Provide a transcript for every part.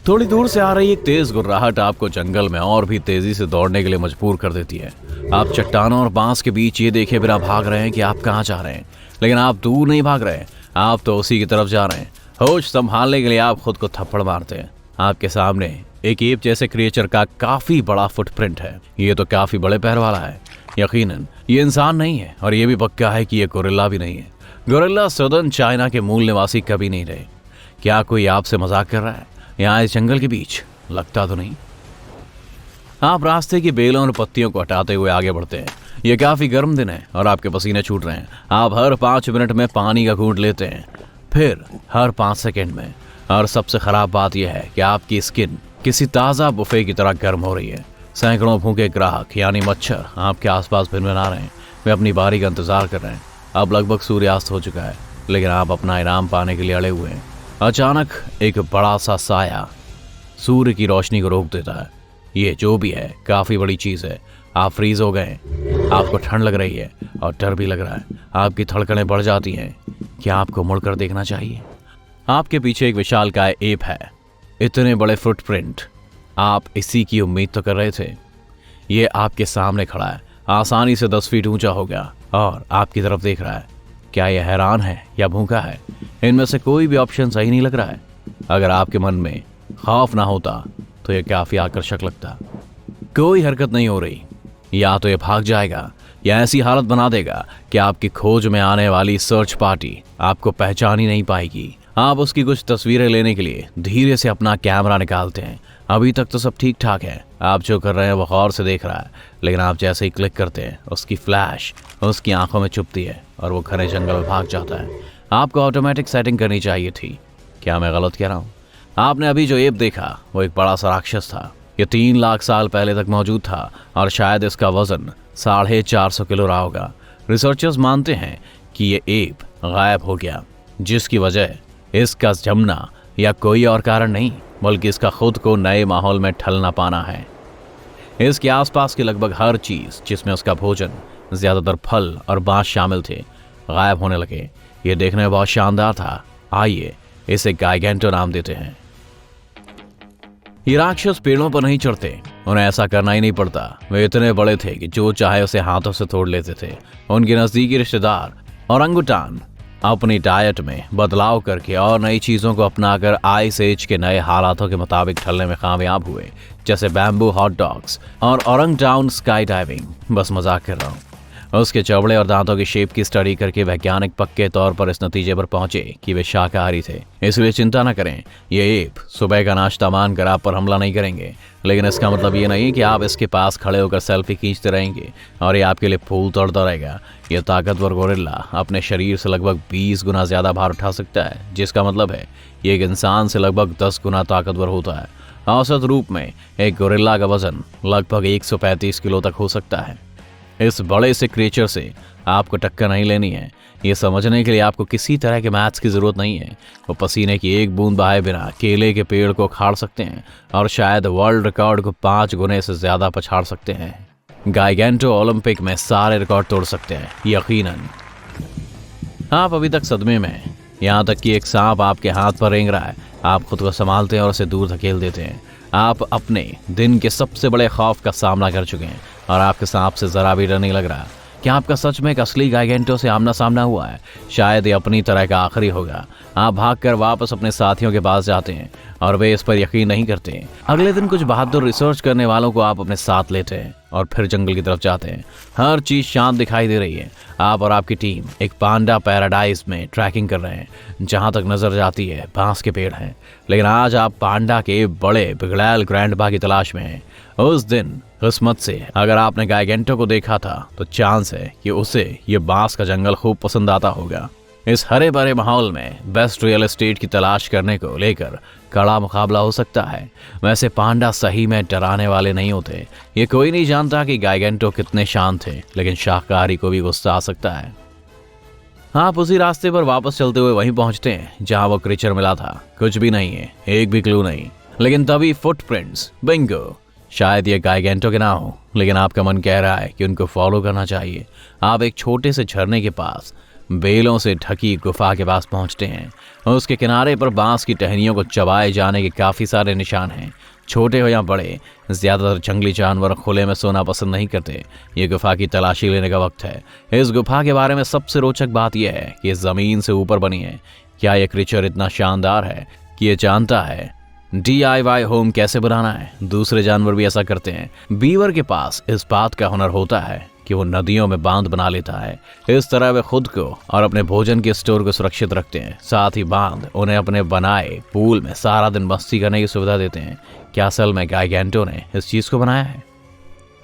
थोड़ी दूर से आ रही एक तेज गुर्राहट आपको जंगल में और भी तेजी से दौड़ने के लिए मजबूर कर देती है। आप चट्टानों और बांस के बीच ये देखे बिना भाग रहे हैं कि आप कहाँ जा रहे हैं, लेकिन आप दूर नहीं भाग रहे, आप तो उसी की तरफ जा रहे हैं। होश संभालने के लिए आप खुद को थप्पड़ मारते हैं। आपके सामने एक एप जैसे क्रिएचर का काफी बड़ा फुटप्रिंट है। ये तो काफी बड़े पैर वाला है। यकीनन ये इंसान नहीं है और ये भी पक्का है कि ये गोरिल्ला भी नहीं है। गोरिल्ला सदर्न चाइना के मूल निवासी कभी नहीं रहे। क्या कोई आपसे मजाक कर रहा है यहाँ इस जंगल के बीच? लगता तो नहीं। आप रास्ते की बेलों और पत्तियों को हटाते हुए आगे बढ़ते हैं। ये काफी गर्म दिन है और आपके पसीने छूट रहे हैं। आप हर 5 मिनट में पानी का घूंट लेते हैं, फिर हर 5 सेकंड में। और सबसे खराब बात यह है कि आपकी स्किन किसी ताज़ा बुफे की तरह गर्म हो रही है। सैकड़ों भूखे ग्राहक यानी मच्छर आपके आसपास भिनभिना रहे हैं। वे अपनी बारी का इंतजार कर रहे हैं। अब लगभग सूर्यास्त हो चुका है, लेकिन आप अपना इनाम पाने के लिए अड़े हुए हैं। अचानक एक बड़ा सा साया सूर्य की रोशनी को रोक देता है। ये जो भी है काफी बड़ी चीज है। आप फ्रीज हो गए। आपको ठंड लग रही है और डर भी लग रहा है। आपकी धड़कनें बढ़ जाती हैं। क्या आपको मुड़कर देखना चाहिए? आपके पीछे एक विशालकाय एप है। इतने बड़े फुटप्रिंट, आप इसी की उम्मीद तो कर रहे थे। ये आपके सामने खड़ा है, आसानी से 10 फीट ऊंचा हो गया और आपकी तरफ देख रहा है। क्या यह हैरान है या भूखा है? इनमें से कोई भी ऑप्शन सही नहीं लग रहा है। अगर आपके मन में खौफ ना होता तो यह काफी आकर्षक लगता। कोई हरकत नहीं हो रही। या तो यह भाग जाएगा या ऐसी हालत बना देगा कि आपकी खोज में आने वाली सर्च पार्टी आपको पहचान ही नहीं पाएगी। आप उसकी कुछ तस्वीरें लेने के लिए धीरे से अपना कैमरा निकालते हैं। अभी तक तो सब ठीक ठाक है। आप जो कर रहे हैं वो गौर से देख रहा है, लेकिन आप जैसे ही क्लिक करते हैं उसकी फ्लैश उसकी आंखों में चुभती है और वो घने जंगल में भाग जाता है। आपको ऑटोमेटिक सेटिंग करनी चाहिए थी। क्या मैं गलत कह रहा हूँ? आपने अभी जो एप देखा वो एक बड़ा सा राक्षस था। ये 3 लाख साल पहले तक मौजूद था और शायद इसका वजन 450 किलो रहा होगा। रिसर्चर्स मानते हैं कि ये एप गायब हो गया, जिसकी वजह इसका जमना या कोई और कारण नहीं, बल्कि इसका खुद को नए माहौल में ढल ना पाना है। इसके आसपास की लगभग हर चीज, जिसमें उसका भोजन, ज्यादातर फल और बांस शामिल थे, गायब होने लगे। ये देखने में बहुत शानदार था। आइए इसे गाइगेंटो नाम देते हैं। ये राक्षस पेड़ों पर नहीं चढ़ते, उन्हें ऐसा करना ही नहीं पड़ता। वे इतने बड़े थे कि जो चाहे उसे हाथों से तोड़ लेते थे। उनके नजदीकी रिश्तेदार ओरंगुटान अपनी डाइट में बदलाव करके और नई चीज़ों को अपनाकर आइस एज के नए हालातों के मुताबिक ढलने में कामयाब हुए, जैसे बैम्बू हॉट डॉग्स और ओरंगटाउन स्काई डाइविंग। बस मजाक कर रहा हूँ। उसके चबड़े और दांतों की शेप की स्टडी करके वैज्ञानिक पक्के तौर पर इस नतीजे पर पहुंचे कि वे शाकाहारी थे। इसलिए चिंता न करें, ये एप सुबह का नाश्ता मानकर आप पर हमला नहीं करेंगे। लेकिन इसका मतलब ये नहीं कि आप इसके पास खड़े होकर सेल्फी खींचते रहेंगे और ये आपके लिए फूल तोड़ता रहेगा। यह ताकतवर गोरिल्ला अपने शरीर से लगभग 20 गुना ज्यादा भार उठा सकता है, जिसका मतलब है ये एक इंसान से लगभग 10 गुना ताकतवर होता है। औसत रूप में एक गोरिल्ला का वजन लगभग 135 किलो तक हो सकता है। इस बड़े से क्रिएचर से आपको टक्कर नहीं लेनी है। ये समझने के लिए आपको किसी तरह के मैथ्स की जरूरत नहीं है। वो पसीने की एक बूंद बहाए बिना केले के पेड़ को उखाड़ सकते हैं और शायद वर्ल्ड रिकॉर्ड को 5 गुने से ज्यादा पछाड़ सकते हैं। गाइगेंटो ओलंपिक में सारे रिकॉर्ड तोड़ सकते हैं, यकीनन। आप अभी तक सदमे में हैं, यहाँ तक कि एक सांप आपके हाथ पर रेंग रहा है। आप खुद को संभालते हैं और उसे दूर धकेल देते हैं। आप अपने दिन के सबसे बड़े खौफ का सामना कर चुके हैं और आपके सांप से जरा भी डर नहीं लग रहा। क्या आपका सच में एक असली गाइगेंटो से आमना सामना हुआ है? शायद ये अपनी तरह का आखिरी होगा। आप भागकर वापस अपने साथियों के पास जाते हैं और वे इस पर यकीन नहीं करते। अगले दिन कुछ बहादुर रिसर्च करने वालों को आप अपने साथ लेते हैं और फिर जंगल की तरफ जाते हैं। हर चीज शांत दिखाई दे रही है। आप और आपकी टीम एक पांडा पैराडाइज में ट्रैकिंग कर रहे हैं। जहां तक नजर जाती है बांस के पेड़ हैं, लेकिन आज आप पांडा के बड़े बिगड़ैल ग्रैंडपा की तलाश में हैं। उस दिन किस्मत से अगर आपने गाइगेंटो को देखा था तो चांस है कि उसे ये बांस का जंगल खूब पसंद आता होगा। इस हरे भरे माहौल में बेस्ट रियल एस्टेट की तलाश करने को लेकर कड़ा मुकाबला हो सकता है। वैसे पांडा सही में डराने वाले नहीं होते। ये कोई नहीं जानता कि गाइगेंटो कितने शांत थे, लेकिन शाकाहारी को भी गुस्सा आ सकता है। आप उसी रास्ते पर वापस चलते हुए वहीं पहुंचते हैं जहां वो क्रीचर मिला था। कुछ भी नहीं है, एक भी क्लू नहीं। लेकिन तभी फुटप्रिंट्स, बिंगो। शायद ये गाइगेंटो के ना हो, लेकिन आपका मन कह रहा है कि उनको फॉलो करना चाहिए। आप एक छोटे से झरने के पास बेलों से ढकी गुफा के पास पहुंचते हैं। उसके किनारे पर बांस की टहनियों को चबाए जाने के काफी सारे निशान हैं, छोटे हो या बड़े। ज्यादातर जंगली जानवर खुले में सोना पसंद नहीं करते। ये गुफा की तलाशी लेने का वक्त है। इस गुफा के बारे में सबसे रोचक बात यह है कि जमीन से ऊपर बनी है। क्या यह क्रीचर इतना शानदार है कि ये जानता है DIY होम कैसे बनाना है। दूसरे जानवर भी ऐसा करते हैं। बीवर के पास इस बात का हुनर होता है कि वो नदियों में बांध बना लेता है। इस तरह वे खुद को और अपने भोजन के स्टोर को सुरक्षित रखते हैं। साथ ही बांध उन्हें अपने बनाए पूल में सारा दिन मस्ती करने की सुविधा देते हैं। क्या असल में गाइगेंटो ने इस चीज को बनाया है?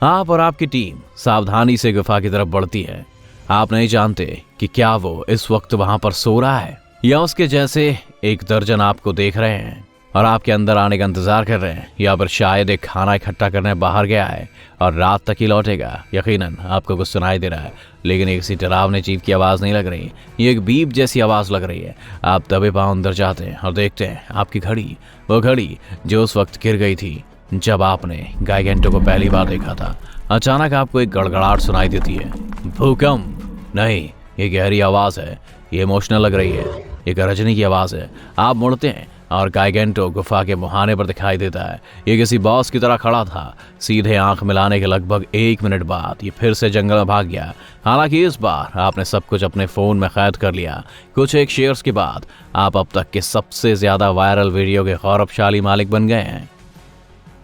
आप और आपकी टीम सावधानी से गुफा की तरफ बढ़ती है। आप नहीं जानते कि क्या वो इस वक्त वहां पर सो रहा है या उसके जैसे एक दर्जन आपको देख रहे हैं और आपके अंदर आने का इंतजार कर रहे हैं, या फिर शायद एक खाना इकट्ठा करने बाहर गया है और रात तक ही लौटेगा। यकीनन आपको कुछ सुनाई दे रहा है, लेकिन एक किसी डरावने चीज की आवाज नहीं लग रही। ये एक बीप जैसी आवाज लग रही है। आप दबे पांव अंदर जाते हैं और देखते हैं आपकी घड़ी, वो घड़ी जो उस वक्त गिर गई थी जब आपने गाइगेंटो को पहली बार देखा था। अचानक आपको एक गड़गड़ाहट सुनाई देती है। भूकंप नहीं, ये गहरी आवाज है। ये इमोशनल लग रही है। ये गरजने की आवाज है। आप मुड़ते हैं और गाइगेंटो गुफा के मुहाने पर दिखाई देता है। ये किसी बॉस की तरह खड़ा था। सीधे आंख मिलाने के लगभग 1 मिनट बाद ये फिर से जंगल में भाग गया। हालांकि इस बार आपने सब कुछ अपने फोन में कैद कर लिया। कुछ एक शेयर्स के बाद आप अब तक के सबसे ज्यादा वायरल वीडियो के गौरवशाली मालिक बन गए हैं।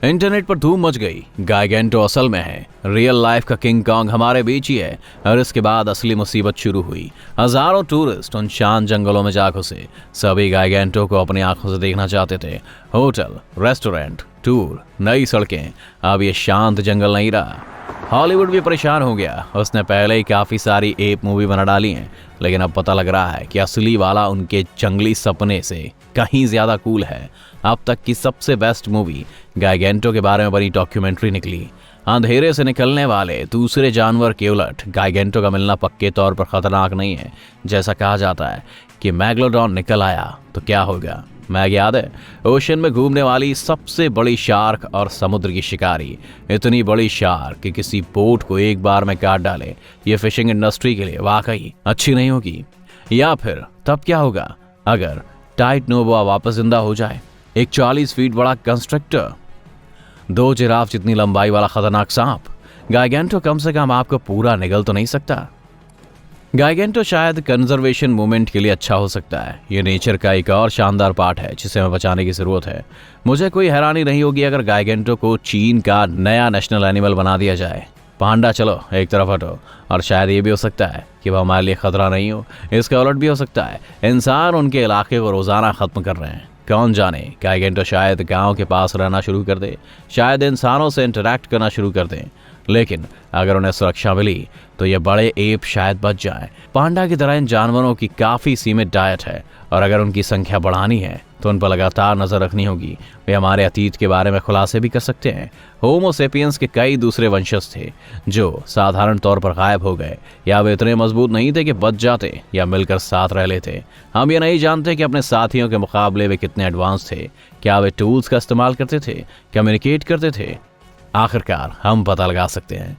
इंटरनेट पर धूम मच गई। गाइगेंटो असल में है। रियल लाइफ का किंग कॉन्ग हमारे बीच ही है। और इसके बाद असली मुसीबत शुरू हुई। हजारों टूरिस्ट उन शांत जंगलों में जा घुसे। सभी गाइगेंटो को अपनी आंखों से देखना चाहते थे। होटल, रेस्टोरेंट, टूर, नई सड़कें। अब ये शांत जंगल नहीं रहा। हॉलीवुड भी परेशान हो गया। उसने पहले ही काफी सारी एप मूवी बना डाली हैं, लेकिन अब पता लग रहा है कि असली वाला उनके जंगली सपने से कहीं ज्यादा कूल है। अब तक की सबसे बेस्ट मूवी गाइगेंटो के बारे में बनी डॉक्यूमेंट्री निकली। अंधेरे से निकलने वाले दूसरे जानवर के उलट गाइगेंटो का मिलना पक्के तौर पर खतरनाक नहीं है। जैसा कहा जाता है कि मैग्लोडॉन निकल आया तो क्या होगा। मैग याद है, ओशन में घूमने वाली सबसे बड़ी शार्क और समुद्र की शिकारी। इतनी बड़ी शार्क कि किसी बोट को एक बार में काट डाले। ये फिशिंग इंडस्ट्री के लिए वाकई अच्छी नहीं होगी। या फिर तब क्या होगा अगर टाइट नोबोआ वापस जिंदा हो जाए। एक 40 फीट बड़ा कंस्ट्रक्टर, 2 जिराफ जितनी लंबाई वाला खतरनाक सांप। गाइगेंटो कम से कम आपको पूरा निगल तो नहीं सकता। गाइगेंटो शायद कंजर्वेशन मूवमेंट के लिए अच्छा हो सकता है। ये नेचर का एक और शानदार पार्ट है जिसे हमें बचाने की जरूरत है। मुझे कोई हैरानी नहीं होगी अगर गाइगेंटो को चीन का नया नेशनल एनिमल बना दिया जाए। पांडा चलो एक तरफ हटो। और शायद ये भी हो सकता है कि वह हमारे लिए खतरा नहीं हो। इसका उलट भी हो सकता है, इंसान उनके इलाके को रोजाना खत्म कर रहे हैं। कौन जाने, गाइगेंटो शायद गांव के पास रहना शुरू कर दे, शायद इंसानों से इंटरैक्ट करना शुरू कर दें। लेकिन अगर उन्हें सुरक्षा मिली तो ये बड़े एप शायद बच जाएं। पांडा की तरह इन जानवरों की काफी सीमित डाइट है और अगर उनकी संख्या बढ़ानी है तो उन पर लगातार नजर रखनी होगी। वे हमारे अतीत के बारे में खुलासे भी कर सकते हैं। होमो सेपियंस के कई दूसरे वंशज थे जो साधारण तौर पर गायब हो गए, या वे इतने मजबूत नहीं थे कि बच जाते या मिलकर साथ रह लेते। हम ये नहीं जानते कि अपने साथियों के मुकाबले वे कितने एडवांस थे। क्या वे टूल्स का इस्तेमाल करते थे, कम्युनिकेट करते थे? आखिरकार हम पता लगा सकते हैं।